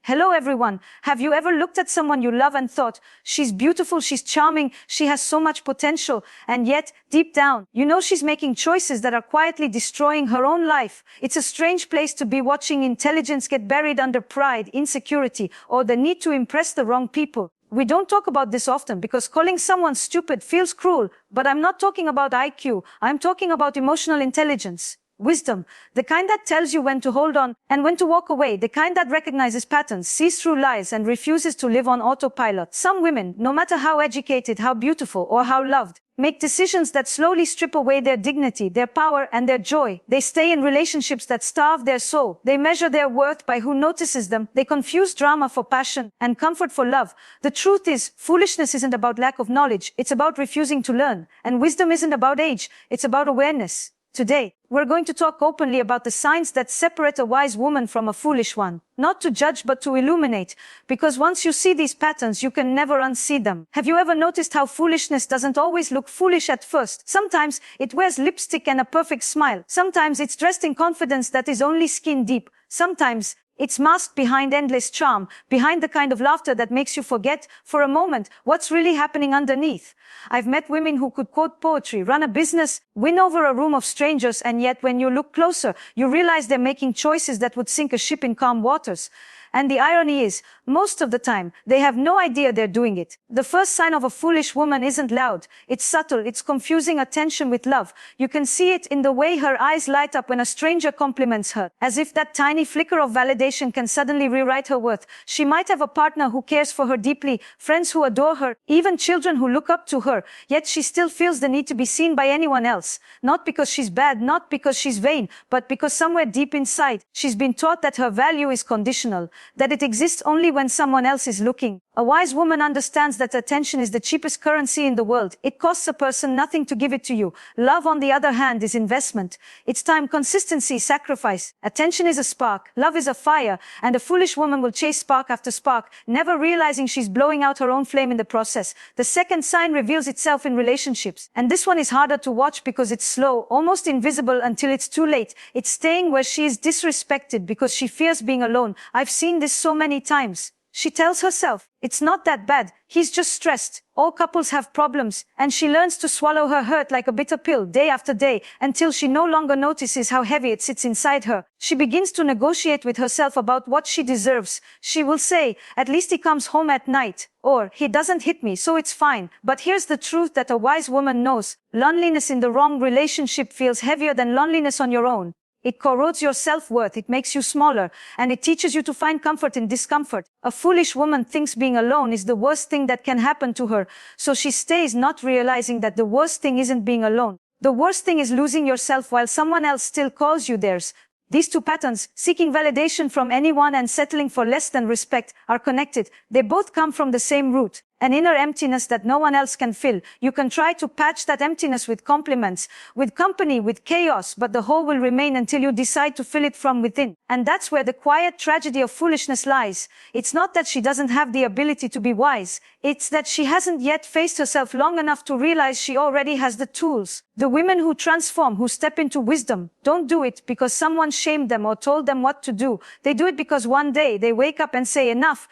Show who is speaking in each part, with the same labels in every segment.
Speaker 1: Hello everyone. Have you ever looked at someone you love and thought, she's beautiful, she's charming, she has so much potential, and yet, deep down, you know she's making choices that are quietly destroying her own life? It's a strange place to be, watching intelligence get buried under pride, insecurity, or the need to impress the wrong people. We don't talk about this often because calling someone stupid feels cruel, but I'm not talking about IQ, I'm talking about emotional intelligence. Wisdom, the kind that tells you when to hold on and when to walk away, the kind that recognizes patterns, sees through lies, and refuses to live on autopilot. Some women, no matter how educated, how beautiful, or how loved, make decisions that slowly strip away their dignity, their power, and their joy. They stay in relationships that starve their soul. They measure their worth by who notices them. They confuse drama for passion and comfort for love. The truth is, foolishness isn't about lack of knowledge. It's about refusing to learn. And wisdom isn't about age. It's about awareness. Today, we're going to talk openly about the signs that separate a wise woman from a foolish one. Not to judge, but to illuminate. Because once you see these patterns, you can never unsee them. Have you ever noticed how foolishness doesn't always look foolish at first? Sometimes it wears lipstick and a perfect smile. Sometimes it's dressed in confidence that is only skin deep. Sometimes it's masked behind endless charm, behind the kind of laughter that makes you forget, for a moment, what's really happening underneath. I've met women who could quote poetry, run a business, win over a room of strangers, and yet when you look closer, you realize they're making choices that would sink a ship in calm waters. And the irony is, most of the time, they have no idea they're doing it. The first sign of a foolish woman isn't loud. It's subtle. It's confusing attention with love. You can see it in the way her eyes light up when a stranger compliments her, as if that tiny flicker of validation can suddenly rewrite her worth. She might have a partner who cares for her deeply, friends who adore her, even children who look up to her, yet she still feels the need to be seen by anyone else. Not because she's bad, not because she's vain, but because somewhere deep inside, she's been taught that her value is conditional, that it exists only when someone else is looking. A wise woman understands that attention is the cheapest currency in the world. It costs a person nothing to give it to you. Love, on the other hand, is investment. It's time, consistency, sacrifice. Attention is a spark. Love is a fire. And a foolish woman will chase spark after spark, never realizing she's blowing out her own flame in the process. The second sign reveals itself in relationships. And this one is harder to watch because it's slow, almost invisible until it's too late. It's staying where she is disrespected because she fears being alone. I've seen this so many times. She tells herself, it's not that bad, he's just stressed. All couples have problems, and she learns to swallow her hurt like a bitter pill day after day until she no longer notices how heavy it sits inside her. She begins to negotiate with herself about what she deserves. She will say, at least he comes home at night, or he doesn't hit me, so it's fine. But here's the truth that a wise woman knows. Loneliness in the wrong relationship feels heavier than loneliness on your own. It corrodes your self-worth, it makes you smaller, and it teaches you to find comfort in discomfort. A foolish woman thinks being alone is the worst thing that can happen to her, so she stays, not realizing that the worst thing isn't being alone. The worst thing is losing yourself while someone else still calls you theirs. These two patterns, seeking validation from anyone and settling for less than respect, are connected. They both come from the same root. An inner emptiness that no one else can fill. You can try to patch that emptiness with compliments, with company, with chaos, but the hole will remain until you decide to fill it from within. And that's where the quiet tragedy of foolishness lies. It's not that she doesn't have the ability to be wise. It's that she hasn't yet faced herself long enough to realize she already has the tools. The women who transform, who step into wisdom, don't do it because someone shamed them or told them what to do. They do it because one day they wake up and say, enough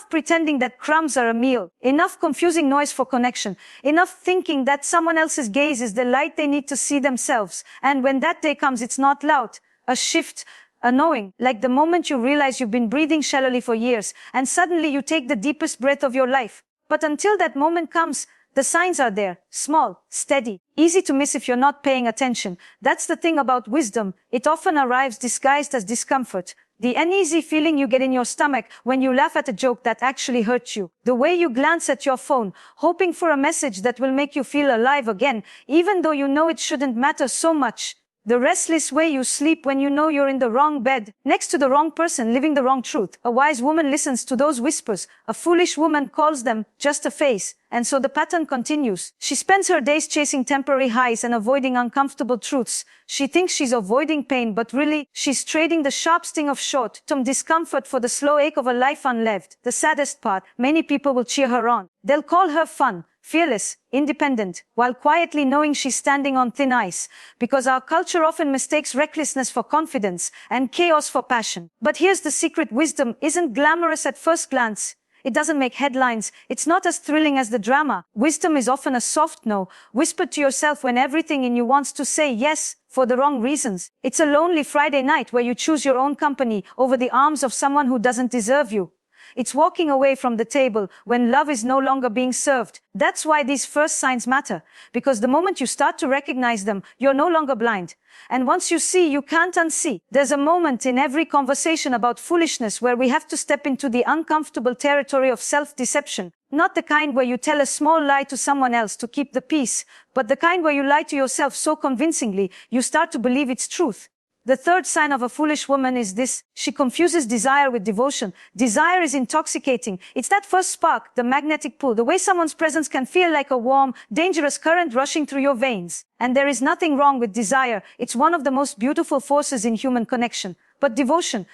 Speaker 1: pretending that crumbs are a meal. Enough confusing noise for connection. Enough thinking that someone else's gaze is the light they need to see themselves. And when that day comes, it's not loud. A shift, a knowing, like the moment you realize you've been breathing shallowly for years, and suddenly you take the deepest breath of your life. But until that moment comes, the signs are there, small, steady, easy to miss if you're not paying attention. That's the thing about wisdom. It often arrives disguised as discomfort. The uneasy feeling you get in your stomach when you laugh at a joke that actually hurts you. The way you glance at your phone, hoping for a message that will make you feel alive again, even though you know it shouldn't matter so much. The restless way you sleep when you know you're in the wrong bed, next to the wrong person, living the wrong truth. A wise woman listens to those whispers. A foolish woman calls them just a phase. And so the pattern continues. She spends her days chasing temporary highs and avoiding uncomfortable truths. She thinks she's avoiding pain, but really, she's trading the sharp sting of short-term discomfort for the slow ache of a life unlived. The saddest part, many people will cheer her on. They'll call her fun. fearless, independent, while quietly knowing she's standing on thin ice, because our culture often mistakes recklessness for confidence and chaos for passion. But here's the secret: wisdom isn't glamorous at first glance. It doesn't make headlines. It's not as thrilling as the drama. Wisdom is often a soft no, whispered to yourself when everything in you wants to say yes, for the wrong reasons. It's a lonely Friday night where you choose your own company over the arms of someone who doesn't deserve you. It's walking away from the table when love is no longer being served. That's why these first signs matter, because the moment you start to recognize them, you're no longer blind. And once you see, you can't unsee. There's a moment in every conversation about foolishness where we have to step into the uncomfortable territory of self-deception. Not the kind where you tell a small lie to someone else to keep the peace, but the kind where you lie to yourself so convincingly, you start to believe it's truth. The third sign of a foolish woman is this: she confuses desire with devotion. Desire is intoxicating. It's that first spark, the magnetic pull, the way someone's presence can feel like a warm, dangerous current rushing through your veins. And there is nothing wrong with desire. It's one of the most beautiful forces in human connection. But devotion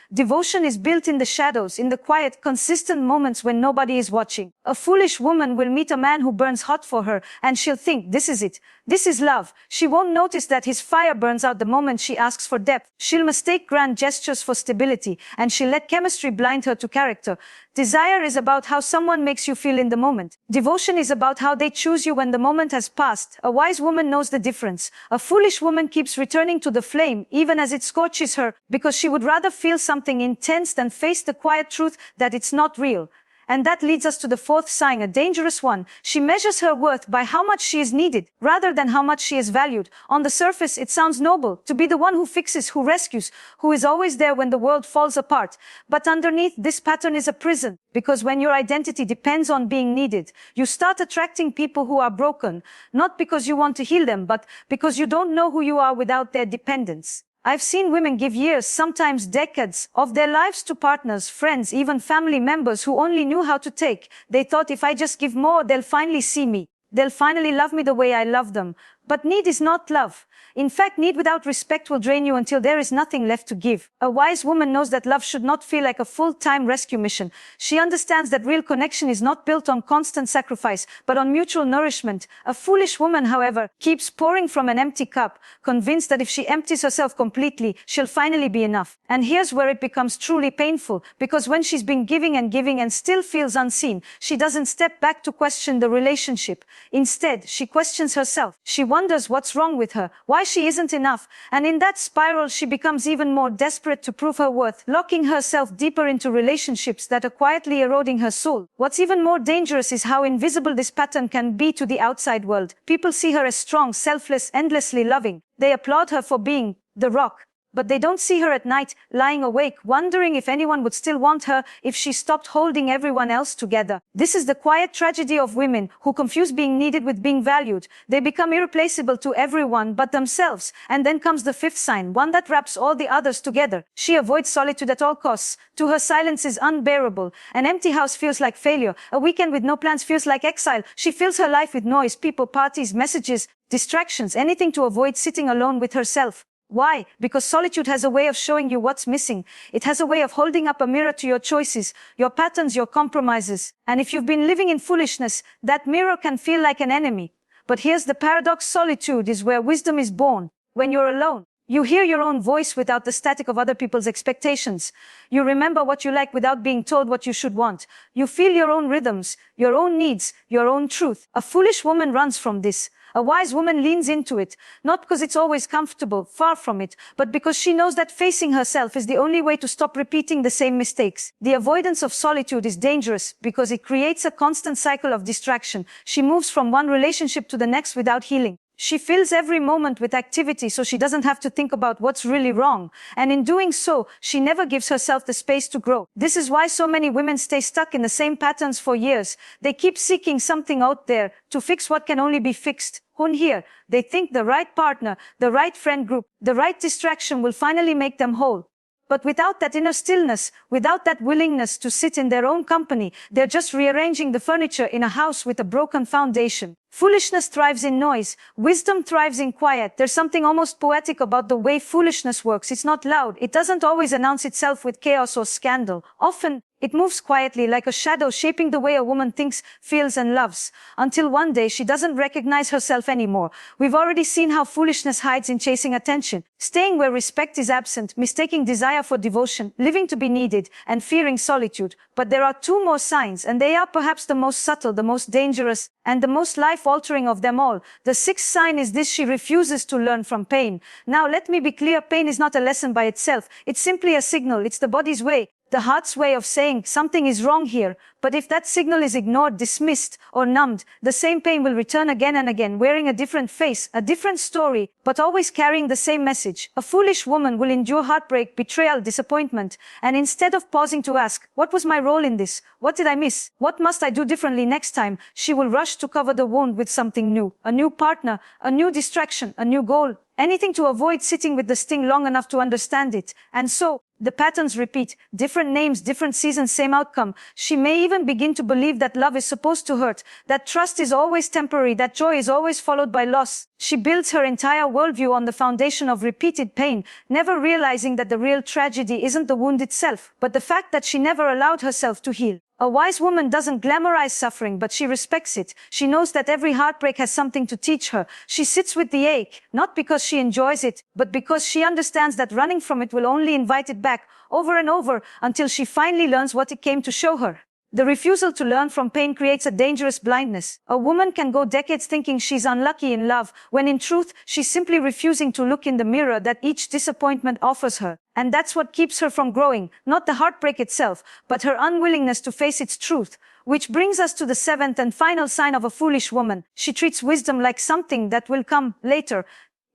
Speaker 1: is built in the shadows, in the quiet, consistent moments when nobody is watching. A foolish woman will meet a man who burns hot for her, and she'll think, this is it. This is love. She won't notice that his fire burns out the moment she asks for depth. She'll mistake grand gestures for stability, and she'll let chemistry blind her to character. Desire is about how someone makes you feel in the moment. Devotion is about how they choose you when the moment has passed. A wise woman knows the difference. A foolish woman keeps returning to the flame, even as it scorches her, because she would rather feel something intense than face the quiet truth that it's not real. And that leads us to the fourth sign, a dangerous one. She measures her worth by how much she is needed, rather than how much she is valued. On the surface, it sounds noble, to be the one who fixes, who rescues, who is always there when the world falls apart. But underneath, this pattern is a prison, because when your identity depends on being needed, you start attracting people who are broken, not because you want to heal them, but because you don't know who you are without their dependence. I've seen women give years, sometimes decades, of their lives to partners, friends, even family members who only knew how to take. They thought, if I just give more, they'll finally see me. They'll finally love me the way I love them. But need is not love. In fact, need without respect will drain you until there is nothing left to give. A wise woman knows that love should not feel like a full-time rescue mission. She understands that real connection is not built on constant sacrifice, but on mutual nourishment. A foolish woman, however, keeps pouring from an empty cup, convinced that if she empties herself completely, she'll finally be enough. And here's where it becomes truly painful, because when she's been giving and still feels unseen, she doesn't step back to question the relationship. Instead, she questions herself. She wonders what's wrong with her, why she isn't enough, and in that spiral she becomes even more desperate to prove her worth, locking herself deeper into relationships that are quietly eroding her soul. What's even more dangerous is how invisible this pattern can be to the outside world. People see her as strong, selfless, endlessly loving. They applaud her for being the rock. But they don't see her at night, lying awake, wondering if anyone would still want her if she stopped holding everyone else together. This is the quiet tragedy of women who confuse being needed with being valued. They become irreplaceable to everyone but themselves. And then comes the fifth sign, one that wraps all the others together. She avoids solitude at all costs. To her, silence is unbearable. An empty house feels like failure. A weekend with no plans feels like exile. She fills her life with noise, people, parties, messages, distractions, anything to avoid sitting alone with herself. Why? Because solitude has a way of showing you what's missing. It has a way of holding up a mirror to your choices, your patterns, your compromises. And if you've been living in foolishness, that mirror can feel like an enemy. But here's the paradox: solitude is where wisdom is born. When you're alone, you hear your own voice without the static of other people's expectations. You remember what you like without being told what you should want. You feel your own rhythms, your own needs, your own truth. A foolish woman runs from this. A wise woman leans into it, not because it's always comfortable, far from it, but because she knows that facing herself is the only way to stop repeating the same mistakes. The avoidance of solitude is dangerous because it creates a constant cycle of distraction. She moves from one relationship to the next without healing. She fills every moment with activity so she doesn't have to think about what's really wrong. And in doing so, she never gives herself the space to grow. This is why so many women stay stuck in the same patterns for years. They keep seeking something out there to fix what can only be fixed. Here, they think the right partner, the right friend group, the right distraction will finally make them whole. But without that inner stillness, without that willingness to sit in their own company, they're just rearranging the furniture in a house with a broken foundation. Foolishness thrives in noise. Wisdom thrives in quiet. There's something almost poetic about the way foolishness works. It's not loud. It doesn't always announce itself with chaos or scandal. Often, It moves quietly like a shadow, shaping the way a woman thinks, feels, and loves, until one day she doesn't recognize herself anymore. We've already seen how foolishness hides in chasing attention, staying where respect is absent, mistaking desire for devotion, living to be needed, and fearing solitude. But there are two more signs, and they are perhaps the most subtle, the most dangerous, and the most life-altering of them all. The sixth sign is this: she refuses to learn from pain. Now let me be clear, pain is not a lesson by itself. It's simply a signal. It's the body's way, the heart's way of saying something is wrong here. But if that signal is ignored, dismissed, or numbed, the same pain will return again and again, wearing a different face, a different story, but always carrying the same message. A foolish woman will endure heartbreak, betrayal, disappointment, and instead of pausing to ask, what was my role in this? What did I miss? What must I do differently next time? She will rush to cover the wound with something new, a new partner, a new distraction, a new goal, anything to avoid sitting with the sting long enough to understand it. And so, the patterns repeat, different names, different seasons, same outcome. She may even begin to believe that love is supposed to hurt, that trust is always temporary, that joy is always followed by loss. She builds her entire worldview on the foundation of repeated pain, never realizing that the real tragedy isn't the wound itself, but the fact that she never allowed herself to heal. A wise woman doesn't glamorize suffering, but she respects it. She knows that every heartbreak has something to teach her. She sits with the ache, not because she enjoys it, but because she understands that running from it will only invite it back over and over until she finally learns what it came to show her. The refusal to learn from pain creates a dangerous blindness. A woman can go decades thinking she's unlucky in love, when in truth, she's simply refusing to look in the mirror that each disappointment offers her. And that's what keeps her from growing, not the heartbreak itself, but her unwillingness to face its truth. Which brings us to the seventh and final sign of a foolish woman. She treats wisdom like something that will come later.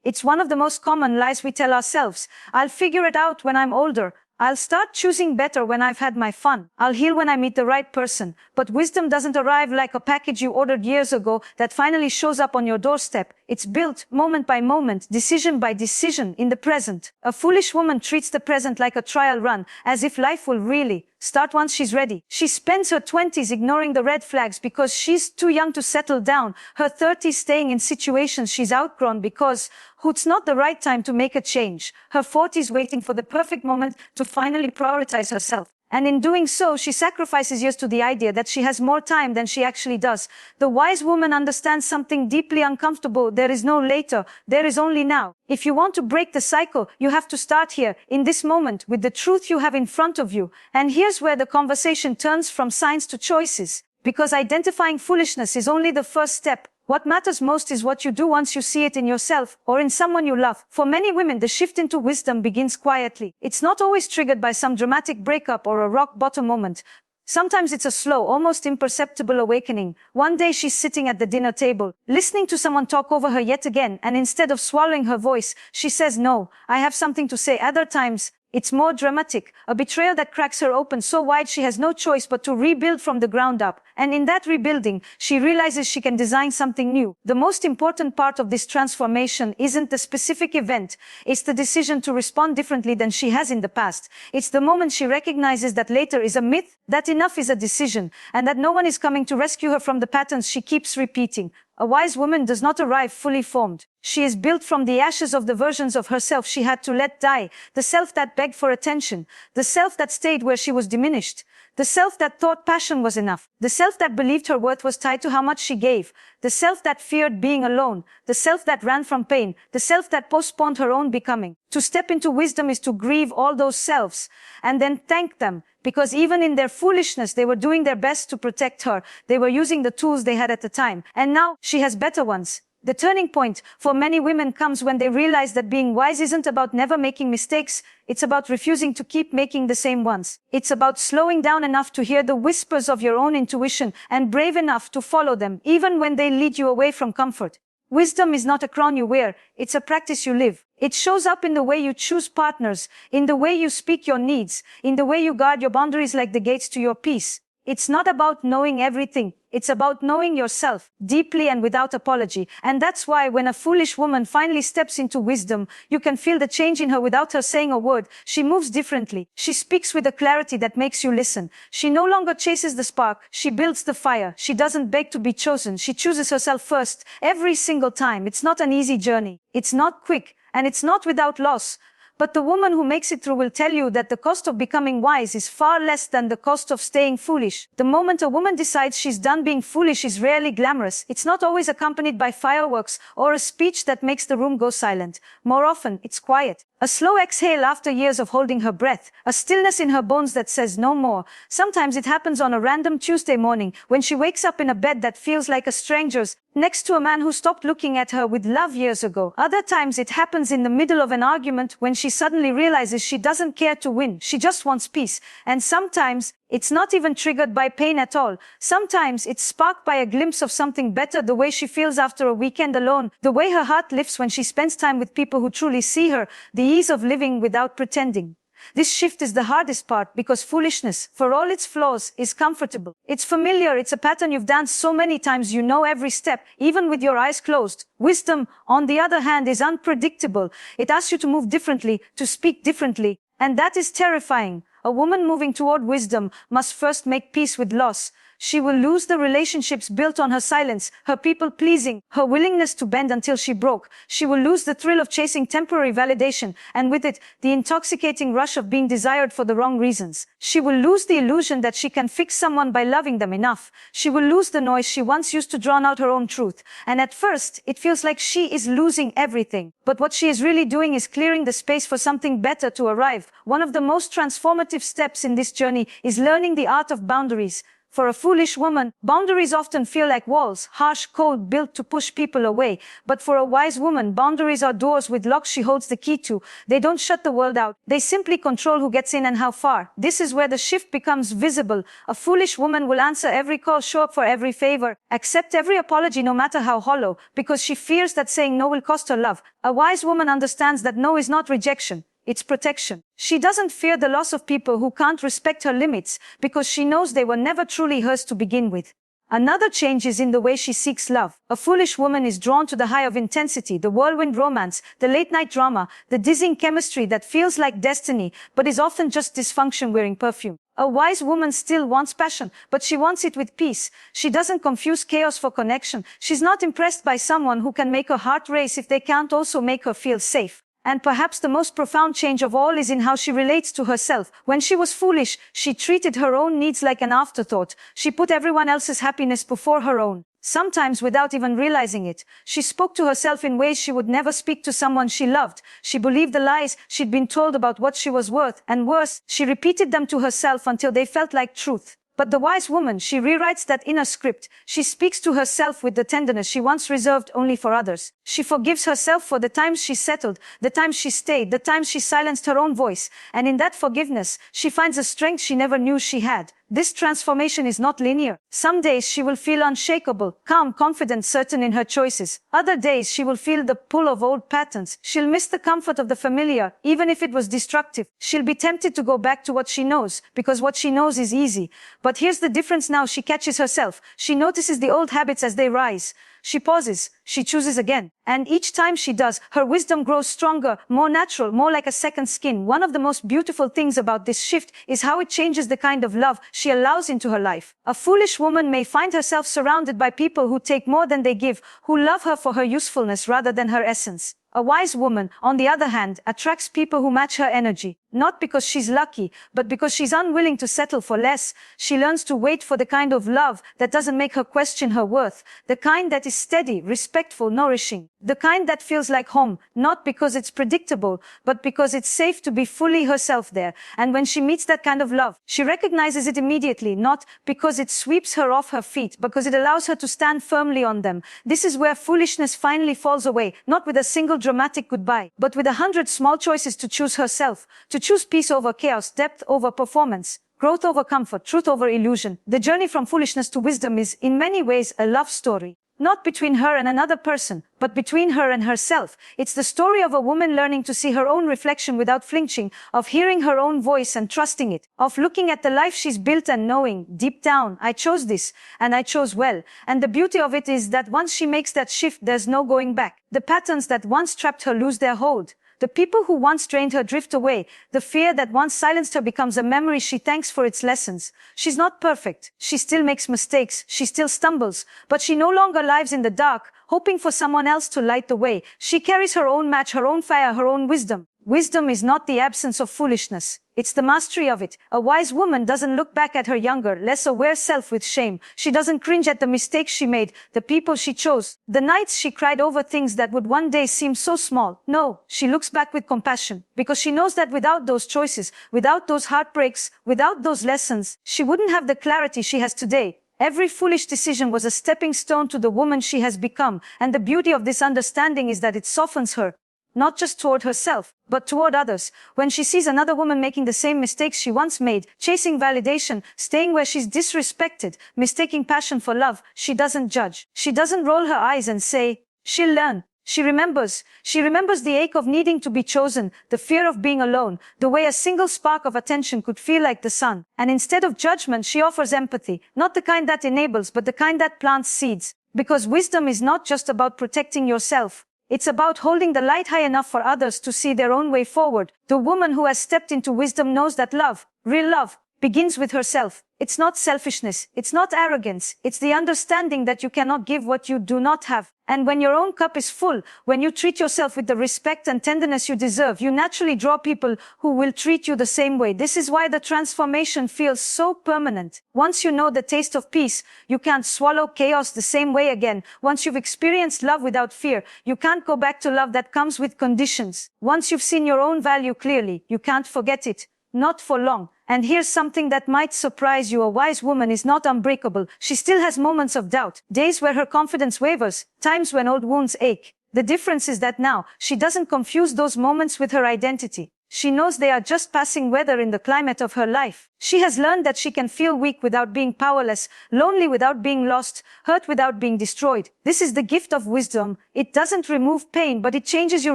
Speaker 1: It's one of the most common lies we tell ourselves. I'll figure it out when I'm older. I'll start choosing better when I've had my fun. I'll heal when I meet the right person. But wisdom doesn't arrive like a package you ordered years ago that finally shows up on your doorstep. It's built moment by moment, decision by decision, in the present. A foolish woman treats the present like a trial run, as if life will really start once she's ready. She spends her 20s ignoring the red flags because she's too young to settle down, her 30s staying in situations she's outgrown because it's not the right time to make a change, her 40s waiting for the perfect moment to finally prioritize herself. And in doing so, she sacrifices years to the idea that she has more time than she actually does. The wise woman understands something deeply uncomfortable. There is no later. There is only now. If you want to break the cycle, you have to start here, in this moment, with the truth you have in front of you. And here's where the conversation turns from signs to choices. Because identifying foolishness is only the first step. What matters most is what you do once you see it in yourself or in someone you love. For many women, the shift into wisdom begins quietly. It's not always triggered by some dramatic breakup or a rock bottom moment. Sometimes it's a slow, almost imperceptible awakening. One day she's sitting at the dinner table, listening to someone talk over her yet again, and instead of swallowing her voice, she says, "No, I have something to say." Other times, it's more dramatic, a betrayal that cracks her open so wide she has no choice but to rebuild from the ground up. And in that rebuilding, she realizes she can design something new. The most important part of this transformation isn't the specific event. It's the decision to respond differently than she has in the past. It's the moment she recognizes that later is a myth, that enough is a decision, and that no one is coming to rescue her from the patterns she keeps repeating. A wise woman does not arrive fully formed. She is built from the ashes of the versions of herself she had to let die, the self that begged for attention, the self that stayed where she was diminished, the self that thought passion was enough, the self that believed her worth was tied to how much she gave, the self that feared being alone, the self that ran from pain, the self that postponed her own becoming. To step into wisdom is to grieve all those selves and then thank them. Because even in their foolishness, they were doing their best to protect her. They were using the tools they had at the time. And now she has better ones. The turning point for many women comes when they realize that being wise isn't about never making mistakes. It's about refusing to keep making the same ones. It's about slowing down enough to hear the whispers of your own intuition and brave enough to follow them, even when they lead you away from comfort. Wisdom is not a crown you wear. It's a practice you live. It shows up in the way you choose partners, in the way you speak your needs, in the way you guard your boundaries like the gates to your peace. It's not about knowing everything. It's about knowing yourself deeply and without apology. And that's why when a foolish woman finally steps into wisdom, you can feel the change in her without her saying a word. She moves differently. She speaks with a clarity that makes you listen. She no longer chases the spark. She builds the fire. She doesn't beg to be chosen. She chooses herself first every single time. It's not an easy journey. It's not quick. And it's not without loss. But the woman who makes it through will tell you that the cost of becoming wise is far less than the cost of staying foolish. The moment a woman decides she's done being foolish is rarely glamorous. It's not always accompanied by fireworks or a speech that makes the room go silent. More often, it's quiet. A slow exhale after years of holding her breath, a stillness in her bones that says no more. Sometimes it happens on a random Tuesday morning when she wakes up in a bed that feels like a stranger's, next to a man who stopped looking at her with love years ago. Other times it happens in the middle of an argument when she suddenly realizes she doesn't care to win, she just wants peace. And sometimes it's not even triggered by pain at all. Sometimes it's sparked by a glimpse of something better, the way she feels after a weekend alone, the way her heart lifts when she spends time with people who truly see her, the ease of living without pretending. This shift is the hardest part because foolishness, for all its flaws, is comfortable. It's familiar, it's a pattern you've danced so many times you know every step, even with your eyes closed. Wisdom, on the other hand, is unpredictable. It asks you to move differently, to speak differently, and that is terrifying. A woman moving toward wisdom must first make peace with loss. She will lose the relationships built on her silence, her people-pleasing, her willingness to bend until she broke. She will lose the thrill of chasing temporary validation, and with it, the intoxicating rush of being desired for the wrong reasons. She will lose the illusion that she can fix someone by loving them enough. She will lose the noise she once used to drown out her own truth. And at first, it feels like she is losing everything. But what she is really doing is clearing the space for something better to arrive. One of the most transformative steps in this journey is learning the art of boundaries. For a foolish woman, boundaries often feel like walls, harsh, cold, built to push people away. But for a wise woman, boundaries are doors with locks she holds the key to. They don't shut the world out. They simply control who gets in and how far. This is where the shift becomes visible. A foolish woman will answer every call, show up for every favor, accept every apology no matter how hollow, because she fears that saying no will cost her love. A wise woman understands that no is not rejection. It's protection. She doesn't fear the loss of people who can't respect her limits because she knows they were never truly hers to begin with. Another change is in the way she seeks love. A foolish woman is drawn to the high of intensity, the whirlwind romance, the late-night drama, the dizzying chemistry that feels like destiny, but is often just dysfunction wearing perfume. A wise woman still wants passion, but she wants it with peace. She doesn't confuse chaos for connection. She's not impressed by someone who can make her heart race if they can't also make her feel safe. And perhaps the most profound change of all is in how she relates to herself. When she was foolish, she treated her own needs like an afterthought. She put everyone else's happiness before her own. Sometimes without even realizing it. She spoke to herself in ways she would never speak to someone she loved. She believed the lies she'd been told about what she was worth, and worse, she repeated them to herself until they felt like truth. But the wise woman, she rewrites that inner script. She speaks to herself with the tenderness she once reserved only for others. She forgives herself for the times she settled, the times she stayed, the times she silenced her own voice. And in that forgiveness, she finds a strength she never knew she had. This transformation is not linear. Some days she will feel unshakable, calm, confident, certain in her choices. Other days she will feel the pull of old patterns. She'll miss the comfort of the familiar, even if it was destructive. She'll be tempted to go back to what she knows, because what she knows is easy. But here's the difference now: she catches herself. She notices the old habits as they rise. She pauses, she chooses again. And each time she does, her wisdom grows stronger, more natural, more like a second skin. One of the most beautiful things about this shift is how it changes the kind of love she allows into her life. A foolish woman may find herself surrounded by people who take more than they give, who love her for her usefulness rather than her essence. A wise woman, on the other hand, attracts people who match her energy. Not because she's lucky, but because she's unwilling to settle for less. She learns to wait for the kind of love that doesn't make her question her worth. The kind that is steady, respectful, nourishing. The kind that feels like home, not because it's predictable, but because it's safe to be fully herself there. And when she meets that kind of love, she recognizes it immediately, not because it sweeps her off her feet, because it allows her to stand firmly on them. This is where foolishness finally falls away, not with a single dramatic goodbye, but with 100 small choices to choose herself, to choose peace over chaos, depth over performance, growth over comfort, truth over illusion. The journey from foolishness to wisdom is, in many ways, a love story. Not between her and another person, but between her and herself. It's the story of a woman learning to see her own reflection without flinching, of hearing her own voice and trusting it, of looking at the life she's built and knowing, deep down, I chose this, and I chose well. And the beauty of it is that once she makes that shift, there's no going back. The patterns that once trapped her lose their hold. The people who once drained her drift away. The fear that once silenced her becomes a memory she thanks for its lessons. She's not perfect. She still makes mistakes. She still stumbles. But she no longer lives in the dark, hoping for someone else to light the way. She carries her own match, her own fire, her own wisdom. Wisdom is not the absence of foolishness. It's the mastery of it. A wise woman doesn't look back at her younger, less aware self with shame. She doesn't cringe at the mistakes she made, the people she chose, the nights she cried over things that would one day seem so small. No, she looks back with compassion, because she knows that without those choices, without those heartbreaks, without those lessons, she wouldn't have the clarity she has today. Every foolish decision was a stepping stone to the woman she has become, and the beauty of this understanding is that it softens her, not just toward herself, but toward others. When she sees another woman making the same mistakes she once made, chasing validation, staying where she's disrespected, mistaking passion for love, she doesn't judge. She doesn't roll her eyes and say, she'll learn. She remembers the ache of needing to be chosen, the fear of being alone, the way a single spark of attention could feel like the sun. And instead of judgment, she offers empathy, not the kind that enables, but the kind that plants seeds. Because wisdom is not just about protecting yourself. It's about holding the light high enough for others to see their own way forward. The woman who has stepped into wisdom knows that love, real love, begins with herself. It's not selfishness. It's not arrogance. It's the understanding that you cannot give what you do not have. And when your own cup is full, when you treat yourself with the respect and tenderness you deserve, you naturally draw people who will treat you the same way. This is why the transformation feels so permanent. Once you know the taste of peace, you can't swallow chaos the same way again. Once you've experienced love without fear, you can't go back to love that comes with conditions. Once you've seen your own value clearly, you can't forget it. Not for long. And here's something that might surprise you. A wise woman is not unbreakable. She still has moments of doubt, days where her confidence wavers, times when old wounds ache. The difference is that now, she doesn't confuse those moments with her identity. She knows they are just passing weather in the climate of her life. She has learned that she can feel weak without being powerless, lonely without being lost, hurt without being destroyed. This is the gift of wisdom. It doesn't remove pain, but it changes your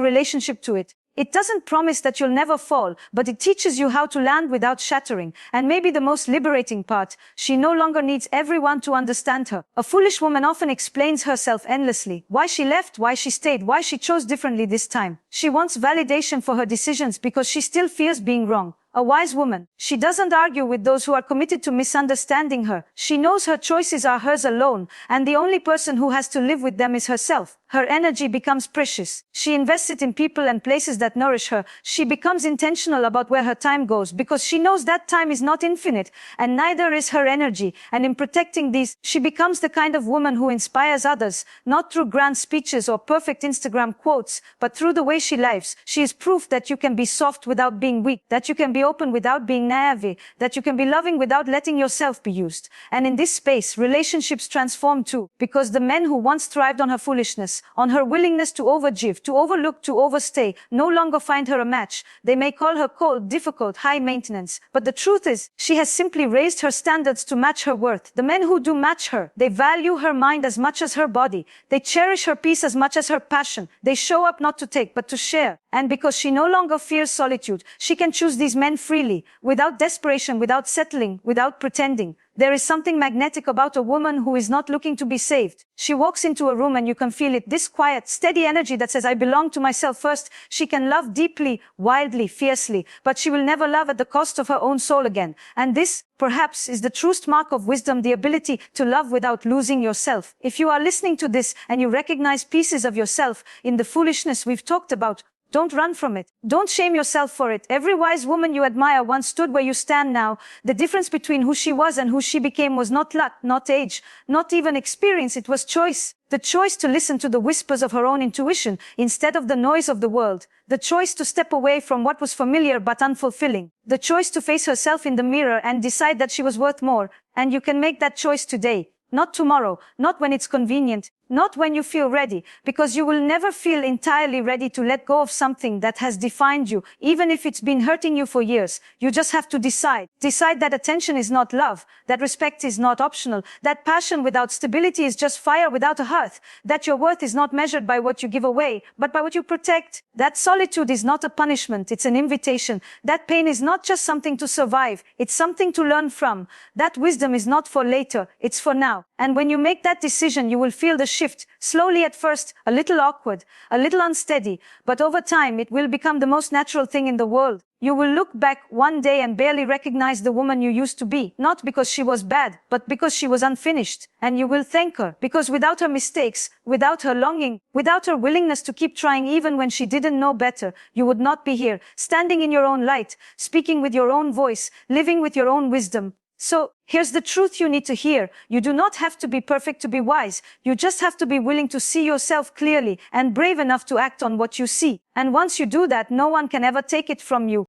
Speaker 1: relationship to it. It doesn't promise that you'll never fall, but it teaches you how to land without shattering. And maybe the most liberating part, she no longer needs everyone to understand her. A foolish woman often explains herself endlessly. Why she left, why she stayed, why she chose differently this time. She wants validation for her decisions because she still fears being wrong. A wise woman, she doesn't argue with those who are committed to misunderstanding her. She knows her choices are hers alone, and the only person who has to live with them is herself. Her energy becomes precious. She invests it in people and places that nourish her. She becomes intentional about where her time goes because she knows that time is not infinite, and neither is her energy. And in protecting these, she becomes the kind of woman who inspires others, not through grand speeches or perfect Instagram quotes, but through the way she lives. She is proof that you can be soft without being weak, that you can be open without being naive, that you can be loving without letting yourself be used. And in this space, relationships transform too, because the men who once thrived on her foolishness, on her willingness to overgive, to overlook, to overstay, no longer find her a match. They may call her cold, difficult, high maintenance, but the truth is, she has simply raised her standards to match her worth. The men who do match her, they value her mind as much as her body. They cherish her peace as much as her passion. They show up not to take, but to share. And because she no longer fears solitude, she can choose these men freely, without desperation, without settling, without pretending. There is something magnetic about a woman who is not looking to be saved. She walks into a room and you can feel it, this quiet, steady energy that says, I belong to myself first. She can love deeply, wildly, fiercely, but she will never love at the cost of her own soul again. And this, perhaps, is the truest mark of wisdom, the ability to love without losing yourself. If you are listening to this and you recognize pieces of yourself in the foolishness we've talked about, don't run from it. Don't shame yourself for it. Every wise woman you admire once stood where you stand now. The difference between who she was and who she became was not luck, not age, not even experience. It was choice. The choice to listen to the whispers of her own intuition instead of the noise of the world. The choice to step away from what was familiar but unfulfilling. The choice to face herself in the mirror and decide that she was worth more. And you can make that choice today. Not tomorrow, not when it's convenient, not when you feel ready, because you will never feel entirely ready to let go of something that has defined you, even if it's been hurting you for years. You just have to decide. Decide that attention is not love, that respect is not optional, that passion without stability is just fire without a hearth, that your worth is not measured by what you give away, but by what you protect. That solitude is not a punishment, it's an invitation. That pain is not just something to survive, it's something to learn from. That wisdom is not for later, it's for now. And when you make that decision, you will feel the shift, slowly at first, a little awkward, a little unsteady, but over time it will become the most natural thing in the world. You will look back one day and barely recognize the woman you used to be, not because she was bad, but because she was unfinished. And you will thank her, because without her mistakes, without her longing, without her willingness to keep trying even when she didn't know better, you would not be here, standing in your own light, speaking with your own voice, living with your own wisdom. So, here's the truth you need to hear. You do not have to be perfect to be wise. You just have to be willing to see yourself clearly and brave enough to act on what you see. And once you do that, no one can ever take it from you.